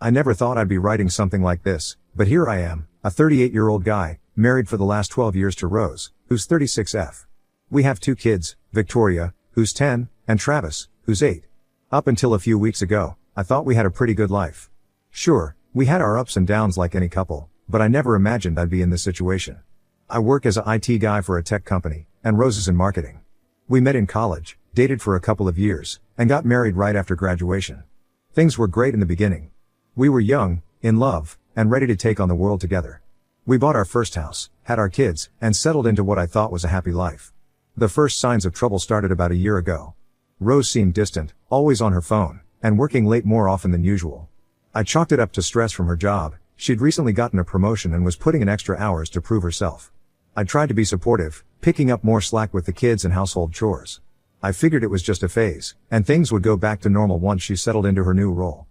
I never thought I'd be writing something like this, but here I am, a 38-year-old guy, married for the last 12 years to Rose, who's 36F. We have 2 kids, Victoria, who's 10, and Travis, who's 8. Up until a few weeks ago, I thought we had a pretty good life. Sure, we had our ups and downs like any couple, but I never imagined I'd be in this situation. I work as an IT guy for a tech company, and Rose is in marketing. We met in college, dated for a couple of years, and got married right after graduation. Things were great in the beginning. We were young, in love, and ready to take on the world together. We bought our first house, had our kids, and settled into what I thought was a happy life. The first signs of trouble started about a year ago. Rose seemed distant, always on her phone, and working late more often than usual. I chalked it up to stress from her job. She'd recently gotten a promotion and was putting in extra hours to prove herself. I tried to be supportive, picking up more slack with the kids and household chores. I figured it was just a phase, and things would go back to normal once she settled into her new role.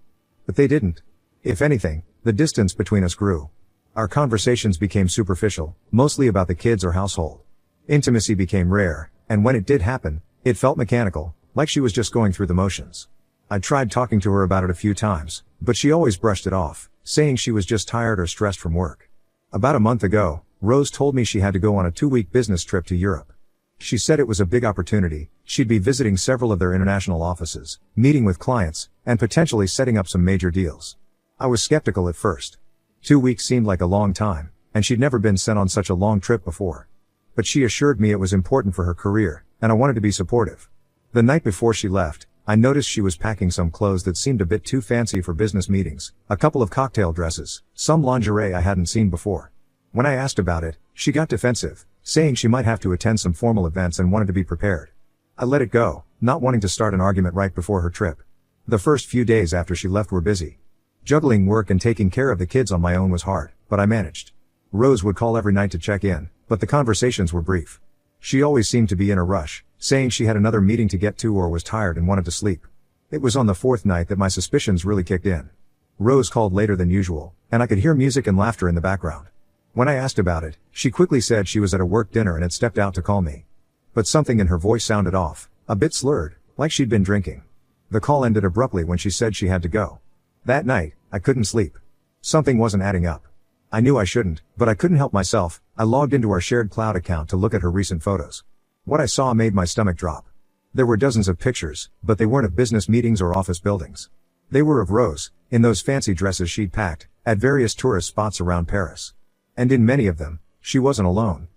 But they didn't. If anything, the distance between us grew. Our conversations became superficial, mostly about the kids or household. Intimacy became rare, and when it did happen, it felt mechanical, like she was just going through the motions. I tried talking to her about it a few times, but she always brushed it off, saying she was just tired or stressed from work. About a month ago, Rose told me she had to go on a 2-week business trip to Europe. She said it was a big opportunity. She'd be visiting several of their international offices, meeting with clients, and potentially setting up some major deals. I was skeptical at first. 2 weeks seemed like a long time, and she'd never been sent on such a long trip before. But she assured me it was important for her career, and I wanted to be supportive. The night before she left, I noticed she was packing some clothes that seemed a bit too fancy for business meetings, a couple of cocktail dresses, some lingerie I hadn't seen before. When I asked about it, she got defensive, saying she might have to attend some formal events and wanted to be prepared. I let it go, not wanting to start an argument right before her trip. The first few days after she left were busy. Juggling work and taking care of the kids on my own was hard, but I managed. Rose would call every night to check in, but the conversations were brief. She always seemed to be in a rush, saying she had another meeting to get to or was tired and wanted to sleep. It was on the 4th night that my suspicions really kicked in. Rose called later than usual, and I could hear music and laughter in the background. When I asked about it, she quickly said she was at a work dinner and had stepped out to call me. But something in her voice sounded off, a bit slurred, like she'd been drinking. The call ended abruptly when she said she had to go. That night, I couldn't sleep. Something wasn't adding up. I knew I shouldn't, but I couldn't help myself. I logged into our shared cloud account to look at her recent photos. What I saw made my stomach drop. There were dozens of pictures, but they weren't of business meetings or office buildings. They were of Rose, in those fancy dresses she'd packed, at various tourist spots around Paris. And in many of them, she wasn't alone.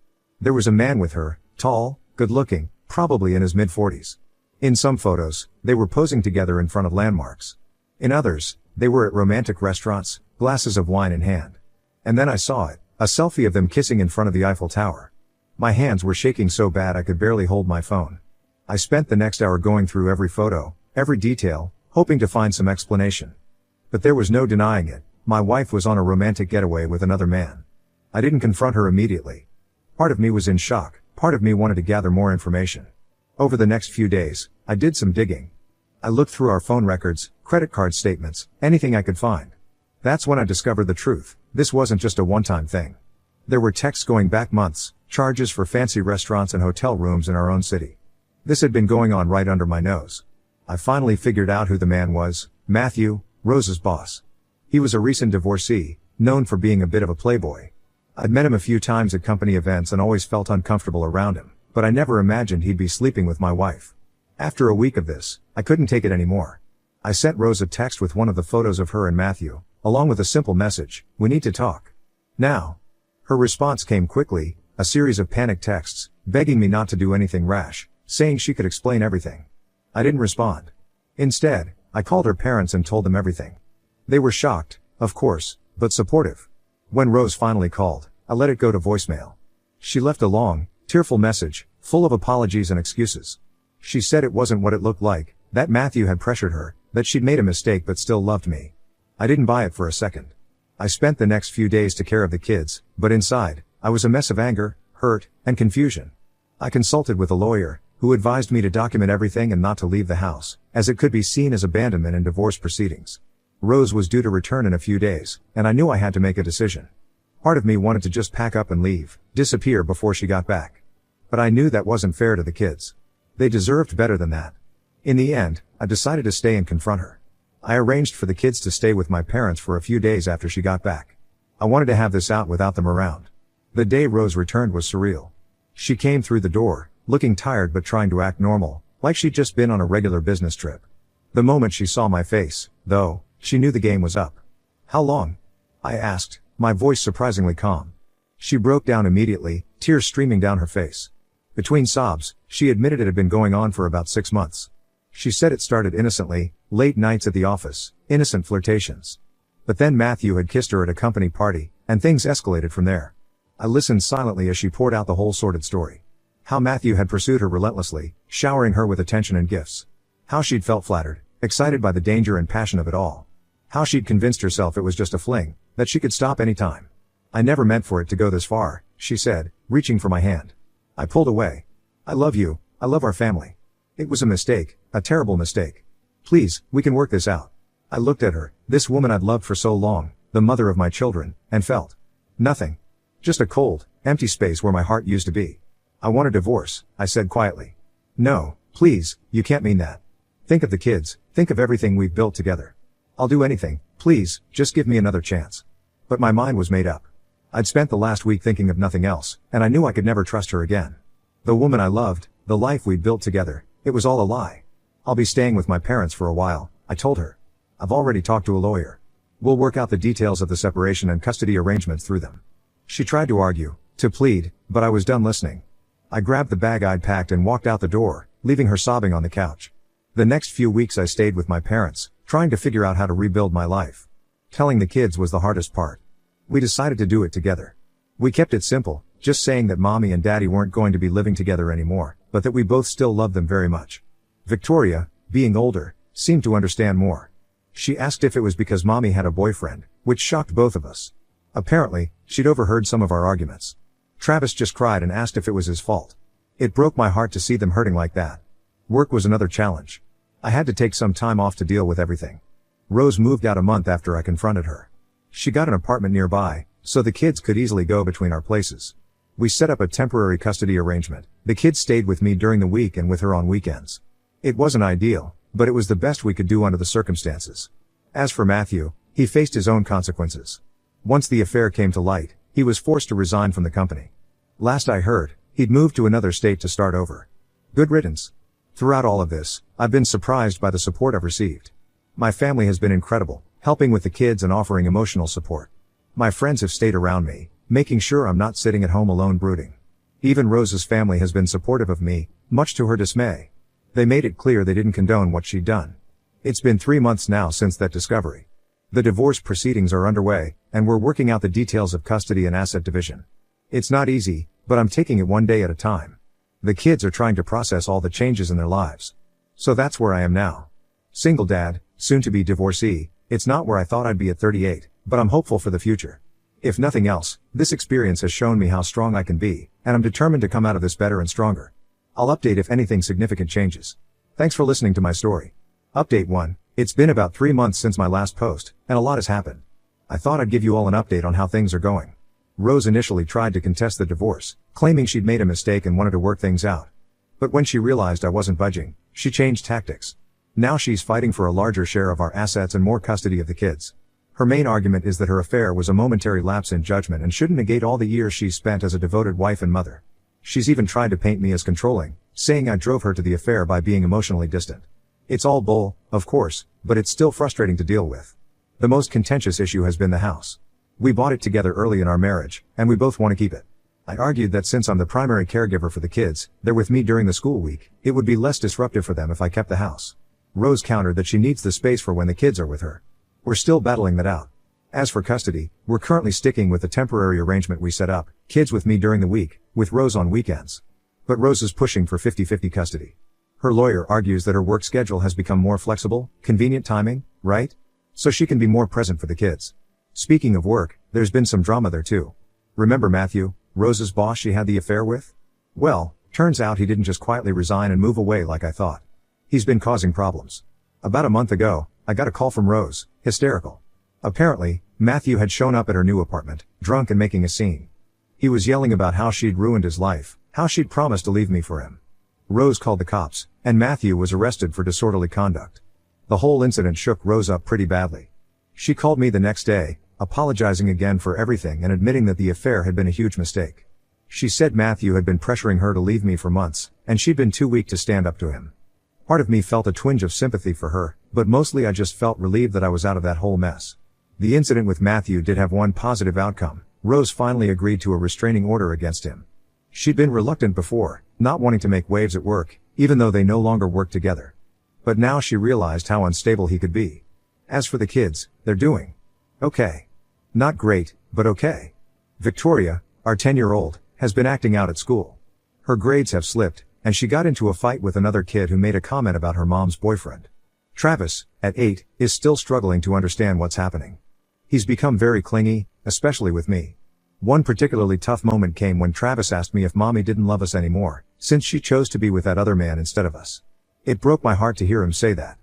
There was a man with her, tall, good-looking, probably in his mid-40s. In some photos, they were posing together in front of landmarks. In others, they were at romantic restaurants, glasses of wine in hand. And then I saw it, a selfie of them kissing in front of the Eiffel Tower. My hands were shaking so bad I could barely hold my phone. I spent the next hour going through every photo, every detail, hoping to find some explanation. But there was no denying it. My wife was on a romantic getaway with another man. I didn't confront her immediately. Part of me was in shock, part of me wanted to gather more information. Over the next few days, I did some digging. I looked through our phone records, credit card statements, anything I could find. That's when I discovered the truth. This wasn't just a one-time thing. There were texts going back months, charges for fancy restaurants and hotel rooms in our own city. This had been going on right under my nose. I finally figured out who the man was, Matthew, Rose's boss. He was a recent divorcee, known for being a bit of a playboy. I'd met him a few times at company events and always felt uncomfortable around him, but I never imagined he'd be sleeping with my wife. After a week of this, I couldn't take it anymore. I sent Rose a text with one of the photos of her and Matthew, along with a simple message, "We need to talk. Now." Her response came quickly, a series of panicked texts, begging me not to do anything rash, saying she could explain everything. I didn't respond. Instead, I called her parents and told them everything. They were shocked, of course, but supportive. When Rose finally called, I let it go to voicemail. She left a long, tearful message, full of apologies and excuses. She said it wasn't what it looked like, that Matthew had pressured her, that she'd made a mistake but still loved me. I didn't buy it for a second. I spent the next few days to care of the kids, but inside, I was a mess of anger, hurt, and confusion. I consulted with a lawyer, who advised me to document everything and not to leave the house, as it could be seen as abandonment in divorce proceedings. Rose was due to return in a few days, and I knew I had to make a decision. Part of me wanted to just pack up and leave, disappear before she got back. But I knew that wasn't fair to the kids. They deserved better than that. In the end, I decided to stay and confront her. I arranged for the kids to stay with my parents for a few days after she got back. I wanted to have this out without them around. The day Rose returned was surreal. She came through the door, looking tired but trying to act normal, like she'd just been on a regular business trip. The moment she saw my face, though, she knew the game was up. "How long?" I asked, my voice surprisingly calm. She broke down immediately, tears streaming down her face. Between sobs, she admitted it had been going on for about 6 months. She said it started innocently, late nights at the office, innocent flirtations. But then Matthew had kissed her at a company party, and things escalated from there. I listened silently as she poured out the whole sordid story. How Matthew had pursued her relentlessly, showering her with attention and gifts. How she'd felt flattered, excited by the danger and passion of it all. How she'd convinced herself it was just a fling, that she could stop any time. "I never meant for it to go this far," she said, reaching for my hand. I pulled away. "I love you, I love our family. It was a mistake, a terrible mistake. Please, we can work this out." I looked at her, this woman I'd loved for so long, the mother of my children, and felt nothing. Just a cold, empty space where my heart used to be. "I want a divorce," I said quietly. "No, please, you can't mean that. Think of the kids, think of everything we've built together. I'll do anything, please, just give me another chance." But my mind was made up. I'd spent the last week thinking of nothing else, and I knew I could never trust her again. The woman I loved, the life we'd built together, it was all a lie. "I'll be staying with my parents for a while," I told her. "I've already talked to a lawyer. We'll work out the details of the separation and custody arrangements through them." She tried to argue, to plead, but I was done listening. I grabbed the bag I'd packed and walked out the door, leaving her sobbing on the couch. The next few weeks I stayed with my parents, trying to figure out how to rebuild my life. Telling the kids was the hardest part. We decided to do it together. We kept it simple, just saying that mommy and daddy weren't going to be living together anymore, but that we both still loved them very much. Victoria, being older, seemed to understand more. She asked if it was because mommy had a boyfriend, which shocked both of us. Apparently, she'd overheard some of our arguments. Travis just cried and asked if it was his fault. It broke my heart to see them hurting like that. Work was another challenge. I had to take some time off to deal with everything. Rose moved out a month after I confronted her. She got an apartment nearby, so the kids could easily go between our places. We set up a temporary custody arrangement. The kids stayed with me during the week and with her on weekends. It wasn't ideal, but it was the best we could do under the circumstances. As for Matthew, he faced his own consequences. Once the affair came to light, he was forced to resign from the company. Last I heard, he'd moved to another state to start over. Good riddance. Throughout all of this, I've been surprised by the support I've received. My family has been incredible, helping with the kids and offering emotional support. My friends have stayed around me, making sure I'm not sitting at home alone brooding. Even Rose's family has been supportive of me, much to her dismay. They made it clear they didn't condone what she'd done. It's been 3 months now since that discovery. The divorce proceedings are underway, and we're working out the details of custody and asset division. It's not easy, but I'm taking it one day at a time. The kids are trying to process all the changes in their lives. So that's where I am now. Single dad, soon to be divorcee. It's not where I thought I'd be at 38, but I'm hopeful for the future. If nothing else, this experience has shown me how strong I can be, and I'm determined to come out of this better and stronger. I'll update if anything significant changes. Thanks for listening to my story. Update 1. It's been about 3 months since my last post, and a lot has happened. I thought I'd give you all an update on how things are going. Rose initially tried to contest the divorce, claiming she'd made a mistake and wanted to work things out. But when she realized I wasn't budging, she changed tactics. Now she's fighting for a larger share of our assets and more custody of the kids. Her main argument is that her affair was a momentary lapse in judgment and shouldn't negate all the years she's spent as a devoted wife and mother. She's even tried to paint me as controlling, saying I drove her to the affair by being emotionally distant. It's all bull, of course, but it's still frustrating to deal with. The most contentious issue has been the house. We bought it together early in our marriage, and we both want to keep it. I argued that since I'm the primary caregiver for the kids, they're with me during the school week, it would be less disruptive for them if I kept the house. Rose countered that she needs the space for when the kids are with her. We're still battling that out. As for custody, we're currently sticking with the temporary arrangement we set up, kids with me during the week, with Rose on weekends. But Rose is pushing for 50-50 custody. Her lawyer argues that her work schedule has become more flexible, convenient timing, right? So she can be more present for the kids. Speaking of work, there's been some drama there too. Remember Matthew, Rose's boss she had the affair with? Well, turns out he didn't just quietly resign and move away like I thought. He's been causing problems. About a month ago, I got a call from Rose, hysterical. Apparently, Matthew had shown up at her new apartment, drunk and making a scene. He was yelling about how she'd ruined his life, how she'd promised to leave me for him. Rose called the cops, and Matthew was arrested for disorderly conduct. The whole incident shook Rose up pretty badly. She called me the next day, apologizing again for everything and admitting that the affair had been a huge mistake. She said Matthew had been pressuring her to leave me for months, and she'd been too weak to stand up to him. Part of me felt a twinge of sympathy for her, but mostly I just felt relieved that I was out of that whole mess. The incident with Matthew did have one positive outcome. Rose finally agreed to a restraining order against him. She'd been reluctant before, not wanting to make waves at work, even though they no longer worked together. But now she realized how unstable he could be. As for the kids, they're doing okay. Not great, but okay. Victoria, our 10-year-old, has been acting out at school. Her grades have slipped, and she got into a fight with another kid who made a comment about her mom's boyfriend. Travis, at 8, is still struggling to understand what's happening. He's become very clingy, especially with me. One particularly tough moment came when Travis asked me if mommy didn't love us anymore, since she chose to be with that other man instead of us. It broke my heart to hear him say that.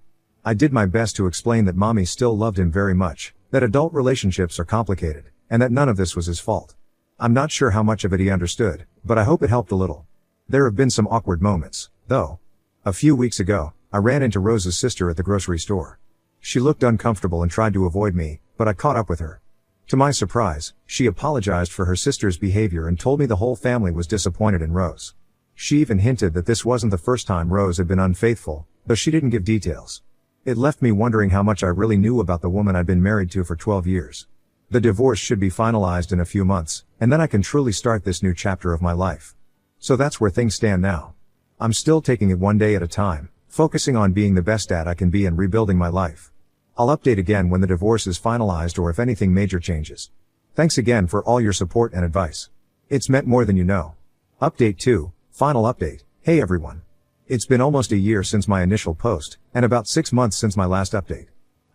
I did my best to explain that mommy still loved him very much, that adult relationships are complicated, and that none of this was his fault. I'm not sure how much of it he understood, but I hope it helped a little. There have been some awkward moments, though. A few weeks ago, I ran into Rose's sister at the grocery store. She looked uncomfortable and tried to avoid me, but I caught up with her. To my surprise, she apologized for her sister's behavior and told me the whole family was disappointed in Rose. She even hinted that this wasn't the first time Rose had been unfaithful, though she didn't give details. It left me wondering how much I really knew about the woman I'd been married to for 12 years. The divorce should be finalized in a few months, and then I can truly start this new chapter of my life. So that's where things stand now. I'm still taking it one day at a time, focusing on being the best dad I can be and rebuilding my life. I'll update again when the divorce is finalized or if anything major changes. Thanks again for all your support and advice. It's meant more than you know. Update 2, final update. Hey everyone. It's been almost a year since my initial post, and about 6 months since my last update.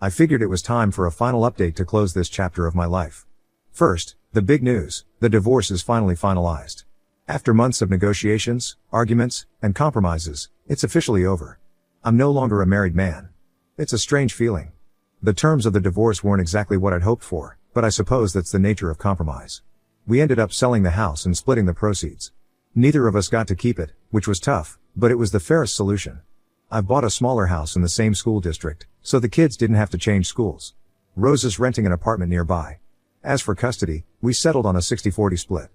I figured it was time for a final update to close this chapter of my life. First, the big news: the divorce is finally finalized. After months of negotiations, arguments, and compromises, it's officially over. I'm no longer a married man. It's a strange feeling. The terms of the divorce weren't exactly what I'd hoped for, but I suppose that's the nature of compromise. We ended up selling the house and splitting the proceeds. Neither of us got to keep it, which was tough, but it was the fairest solution. I've bought a smaller house in the same school district, so the kids didn't have to change schools. Rose is renting an apartment nearby. As for custody, we settled on a 60-40 split.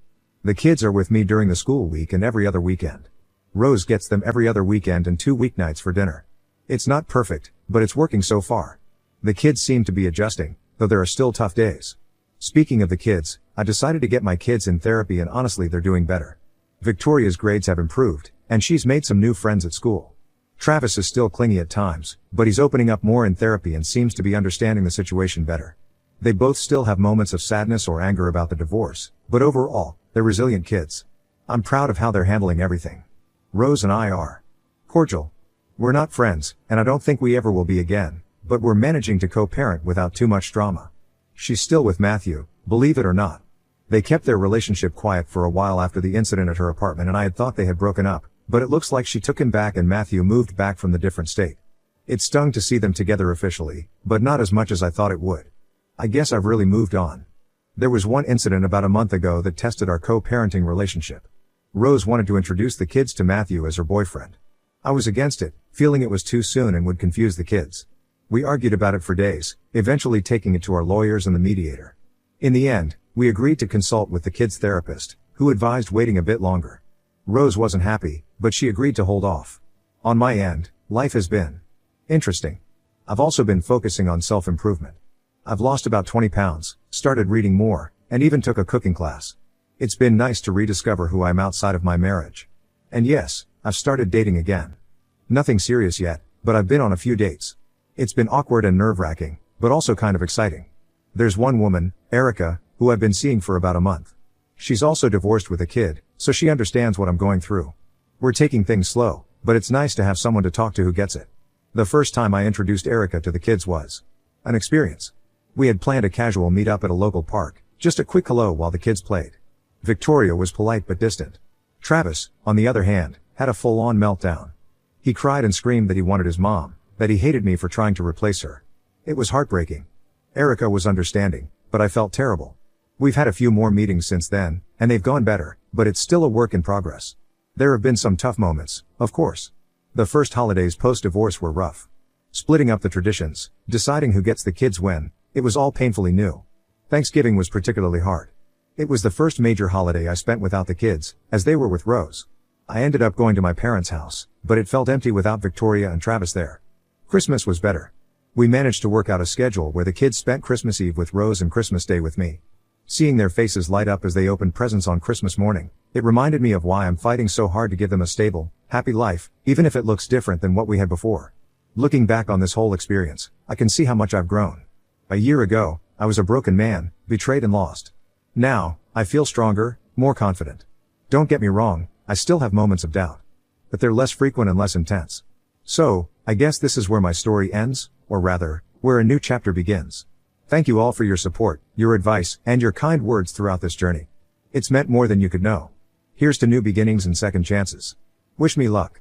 The kids are with me during the school week and every other weekend. Rose gets them every other weekend and 2 weeknights for dinner. It's not perfect, but it's working so far. The kids seem to be adjusting, though there are still tough days. Speaking of the kids, I decided to get my kids in therapy and honestly they're doing better. Victoria's grades have improved, and she's made some new friends at school. Travis is still clingy at times, but he's opening up more in therapy and seems to be understanding the situation better. They both still have moments of sadness or anger about the divorce, but overall, they're resilient kids. I'm proud of how they're handling everything. Rose and I are cordial. We're not friends, and I don't think we ever will be again, but we're managing to co-parent without too much drama. She's still with Matthew, believe it or not. They kept their relationship quiet for a while after the incident at her apartment and I had thought they had broken up, but it looks like she took him back and Matthew moved back from the different state. It stung to see them together officially, but not as much as I thought it would. I guess I've really moved on. There was one incident about a month ago that tested our co-parenting relationship. Rose wanted to introduce the kids to Matthew as her boyfriend. I was against it, feeling it was too soon and would confuse the kids. We argued about it for days, eventually taking it to our lawyers and the mediator. In the end, we agreed to consult with the kids' therapist, who advised waiting a bit longer. Rose wasn't happy, but she agreed to hold off. On my end, life has been interesting. I've also been focusing on self-improvement. I've lost about 20 pounds, started reading more, and even took a cooking class. It's been nice to rediscover who I am outside of my marriage. And yes, I've started dating again. Nothing serious yet, but I've been on a few dates. It's been awkward and nerve-wracking, but also kind of exciting. There's one woman, Erica, who I've been seeing for about a month. She's also divorced with a kid, so she understands what I'm going through. We're taking things slow, but it's nice to have someone to talk to who gets it. The first time I introduced Erica to the kids was an experience. We had planned a casual meet-up at a local park, just a quick hello while the kids played. Victoria was polite but distant. Travis, on the other hand, had a full-on meltdown. He cried and screamed that he wanted his mom, that he hated me for trying to replace her. It was heartbreaking. Erica was understanding, but I felt terrible. We've had a few more meetings since then, and they've gone better, but it's still a work in progress. There have been some tough moments, of course. The first holidays post-divorce were rough. Splitting up the traditions, deciding who gets the kids when, it was all painfully new. Thanksgiving was particularly hard. It was the first major holiday I spent without the kids, as they were with Rose. I ended up going to my parents' house, but it felt empty without Victoria and Travis there. Christmas was better. We managed to work out a schedule where the kids spent Christmas Eve with Rose and Christmas Day with me. Seeing their faces light up as they opened presents on Christmas morning, it reminded me of why I'm fighting so hard to give them a stable, happy life, even if it looks different than what we had before. Looking back on this whole experience, I can see how much I've grown. A year ago, I was a broken man, betrayed and lost. Now, I feel stronger, more confident. Don't get me wrong, I still have moments of doubt. But they're less frequent and less intense. So, I guess this is where my story ends, or rather, where a new chapter begins. Thank you all for your support, your advice, and your kind words throughout this journey. It's meant more than you could know. Here's to new beginnings and second chances. Wish me luck.